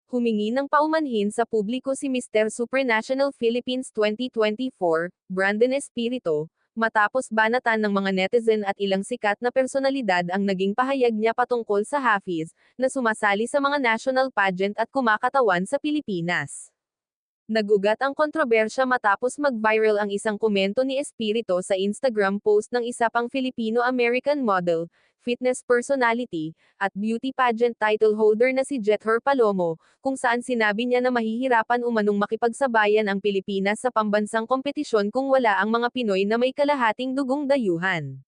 Humingi ng paumanhin sa publiko si Mr. Supranational Philippines 2024, Brandon Espiritu, matapos banatan ng mga netizen at ilang sikat na personalidad ang naging pahayag niya patungkol sa Hafiz, na sumasali sa mga national pageant at kumakatawan sa Pilipinas. Nagugat ang kontrobersya matapos mag-viral ang isang komento ni Espiritu sa Instagram post ng isa pang Filipino-American model, fitness personality, at beauty pageant title holder na si Jether Palomo, kung saan sinabi niya na mahihirapan umanong makipagsabayan ang Pilipinas sa pambansang kompetisyon kung wala ang mga Pinoy na may kalahating dugong dayuhan.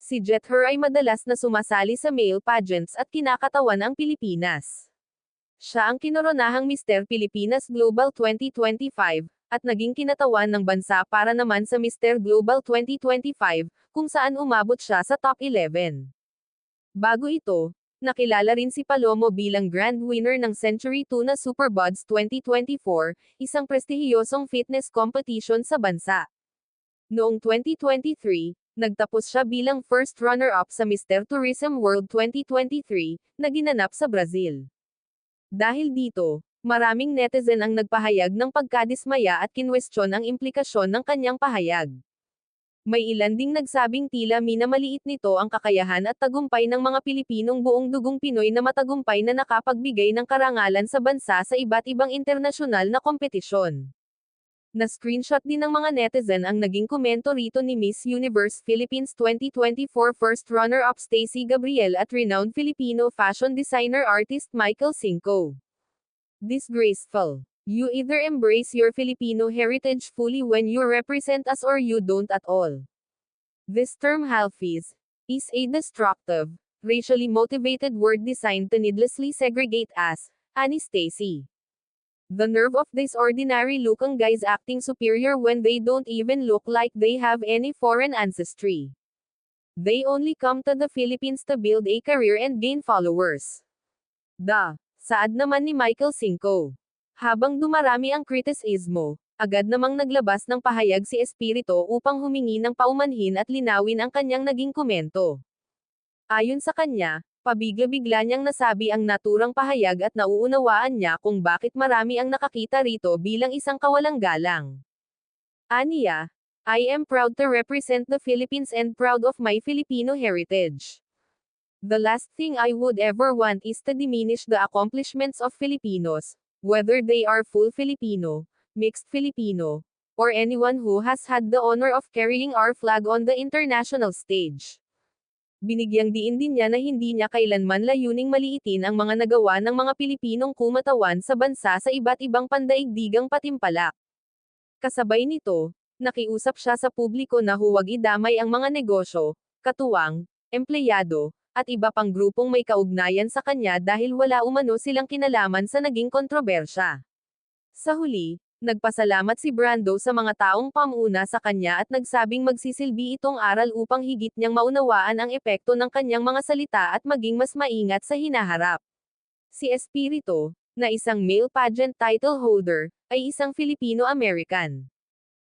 Si Jether ay madalas na sumasali sa male pageants at kinakatawan ang Pilipinas. Siya ang kinoronahang Mr. Pilipinas Global 2025, at naging kinatawan ng bansa para naman sa Mr. Global 2025, kung saan umabot siya sa top 11. Bago ito, nakilala rin si Palomo bilang grand winner ng Century 2 na Superbuds 2024, isang prestihiyosong fitness competition sa bansa. Noong 2023, nagtapos siya bilang first runner-up sa Mr. Tourism World 2023, na ginanap sa Brazil. Dahil dito, maraming netizen ang nagpahayag ng pagkadismaya at kinwestiyon ang implikasyon ng kanyang pahayag. May ilan ding nagsabing tila minamaliit nito ang kakayahan at tagumpay ng mga Pilipinong buong dugong Pinoy na matagumpay na nakapagbigay ng karangalan sa bansa sa iba't ibang internasyonal na kompetisyon. Na-screenshot din ng mga netizen ang naging komento rito ni Miss Universe Philippines 2024 first runner-up Stacey Gabriel at renowned Filipino fashion designer artist Michael Cinco. Disgraceful. You either embrace your Filipino heritage fully when you represent us or you don't at all. This term Hafiz is a destructive, racially motivated word designed to needlessly segregate us, ani Stacey. The nerve of these ordinary-looking guys acting superior when they don't even look like they have any foreign ancestry. They only come to the Philippines to build a career and gain followers. Saad naman ni Michael Cinco. Habang dumarami ang kritisismo, agad namang naglabas ng pahayag si Espiritu upang humingi ng paumanhin at linawin ang kanyang naging komento. Ayon sa kanya, pabigla-bigla niyang nasabi ang naturang pahayag at nauunawaan niya kung bakit marami ang nakakita rito bilang isang kawalang galang. Aniya, I am proud to represent the Philippines and proud of my Filipino heritage. The last thing I would ever want is to diminish the accomplishments of Filipinos, whether they are full Filipino, mixed Filipino, or anyone who has had the honor of carrying our flag on the international stage. Binigyang diin din niya na hindi niya kailanman layuning maliitin ang mga nagawa ng mga Pilipinong kumatawan sa bansa sa iba't ibang pandaigdigang patimpalak. Kasabay nito, nakiusap siya sa publiko na huwag idamay ang mga negosyo, katuwang, empleyado, at iba pang grupong may kaugnayan sa kanya dahil wala umano silang kinalaman sa naging kontrobersya. Sa huli, nagpasalamat si Brando sa mga taong pamuna sa kanya at nagsabing magsisilbi itong aral upang higit niyang maunawaan ang epekto ng kanyang mga salita at maging mas maingat sa hinaharap. Si Espiritu, na isang male pageant title holder, ay isang Filipino-American.